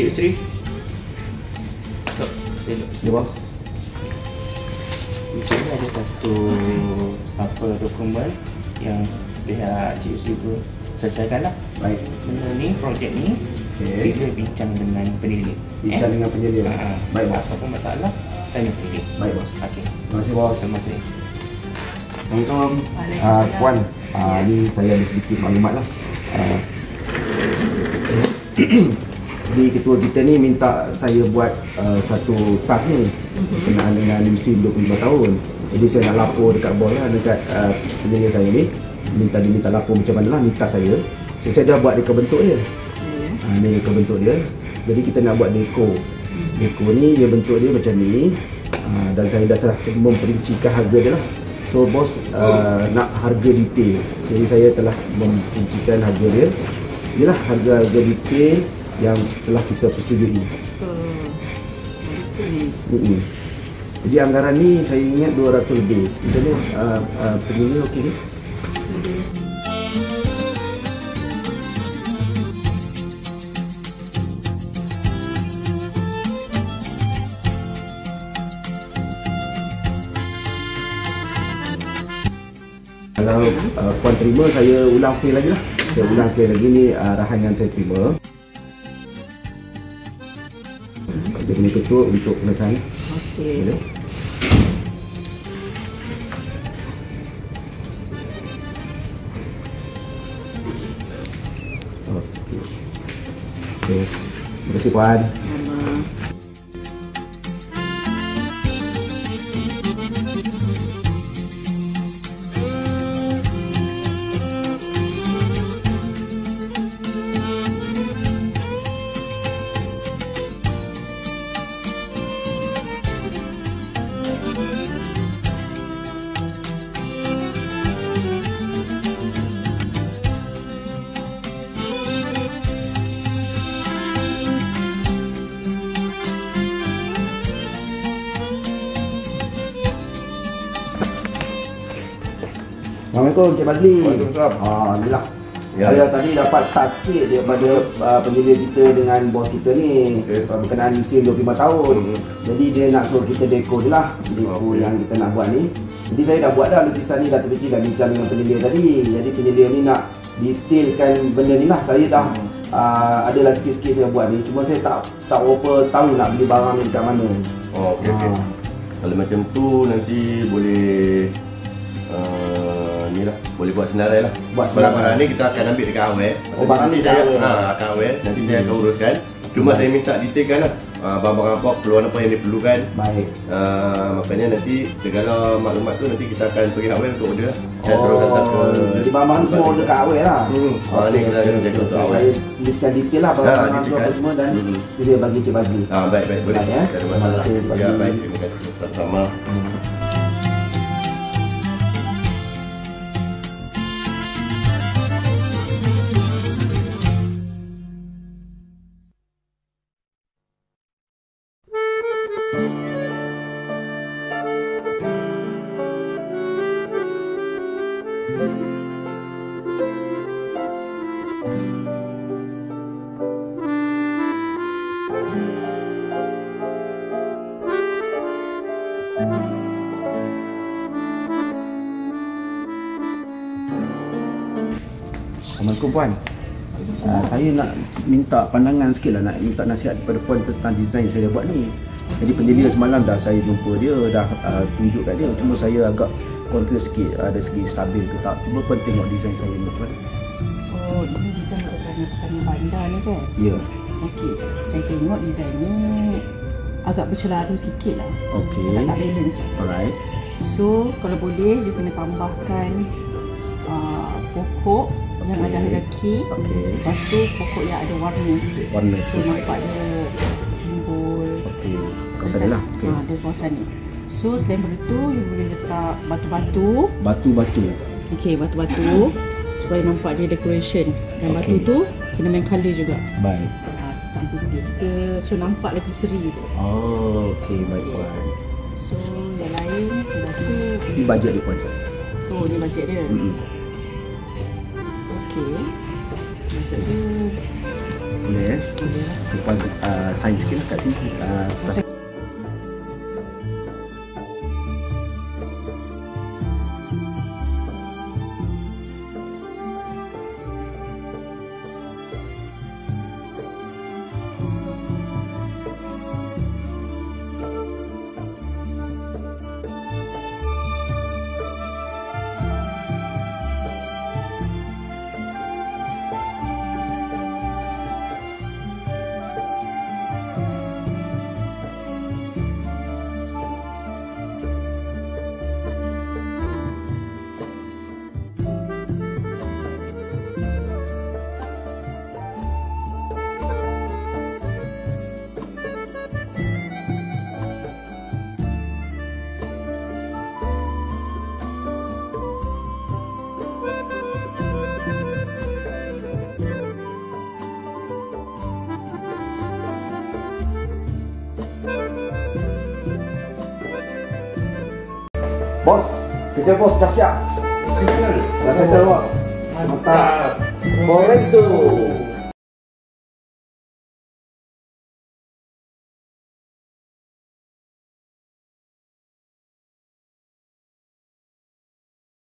Cik Sri. Ya bos. Di sini ada satu dokumen yang pihak Cik Sri tu selesaikan lah. Baik. Benda ni, projek ni, sila bincang dengan penyelidik. Bincang dengan penyelidik. Baik bos. Apa masalah, tanya penyelidik. Baik bos. Okey. Terima kasih bos. Terima kasih. Assalamualaikum. Puan, ni saya ada sedikit maklumat lah. Jadi ketua kita ni minta saya buat satu task ni berkenaan dengan musim 25 tahun. Jadi saya nak lapor dekat bos lah, dekat penyelia saya ni. Diminta lapor macam mana lah, minta saya. So, saya dah buat reka bentuk dia. Ni reka bentuk dia. Jadi kita nak buat deko. Deko ni dia bentuk dia macam ni. Dan saya dah telah memperincikan harga dia lah. So bos nak harga detail. Jadi saya telah memperincikan harga dia. Inilah harga-harga detail yang telah kita persetujui. Jadi anggaran ni saya ingat 200 lebih. Macam ni penyelia okey ni? Kalau puan terima, saya ulang sekali lagi lah. Saya ulang sekali lagi ni arahan yang saya terima. Dia punya ketua untuk pengesahan. Okey. Okey. Terima kasih puan. Assalamualaikum Cik Bazli. Waalaikumsalam. Alhamdulillah. Saya tadi dapat task sikit daripada penyelia kita dengan bos kita ni berkenaan musim 25 tahun. Jadi dia nak suruh kita deko je lah, deko yang kita nak buat ni. Jadi saya dah buat dah lukisan ni, dah terbincang dan bincang dengan penyelia tadi. Jadi penyelia ni nak detailkan benda ni lah. Saya dah adalah sikit-sikit saya buat ni. Cuma saya tak berapa tahu nak beli barang ni dekat mana. Okey. Kalau macam tu nanti boleh ni lah, boleh buat senarai lah. Barang-barang ni kita akan ambil dekat awal. Barang ni saya akan awal. Nanti saya akan uruskan. Cuma saya minta detailkan lah barang-barang apa, keperluan apa yang diperlukan. Baik. Makanya nanti segala maklumat tu nanti kita akan pergi awal untuk order lah. Dan teruskan satu. Jadi barang semua order kat awal lah. Ni kita akan jaga untuk awal. Saya tuliskan detail lah barang-barang tu apa semua dan dia bagi Cik Bazli. Baik, boleh. Ya. Tak ada masalah. Terima kasih. Ya, baik. Terima kasih. Sama-sama. Assalamualaikum puan. Saya nak minta pandangan sikit lah, nak minta nasihat daripada puan tentang design saya buat ni. Jadi penyelia semalam dah saya jumpa dia, dah tunjuk kat dia. Cuma saya agak confused sikit, ada segi stabil ke tak. Cuba puan tengok design saya ni puan. Oh, ini design petani bandar ni kan? Ya. Okey, saya tengok design ni agak bercelaru sikit lah. Okey. Tak balance. Alright. So, kalau boleh dia kena tambahkan pokok yang ada hierarki. Okey. Lepas tu pokok yang ada warna sikit. Warna So sikit. nampak dia timbul. Okey. Kawasan dia lah. Okey. Ada kawasan ni. So selain daripada tu, you boleh letak batu-batu. Batu-batu. Okey, batu-batu supaya nampak dia decoration. Dan batu tu kena main colour juga. Baik. Hitam putih ke, so nampak lagi seri tu. Oh, okey, baik puan. So yang lain saya rasa Ini bajet dia puan. tu ni bajet dia. Okey. Bajet dia Boleh Boleh lah. Kepal saiz sikit lah kat sini. Bos, kerja bos dah siap. Dah settle bos. Mantap. Moresu.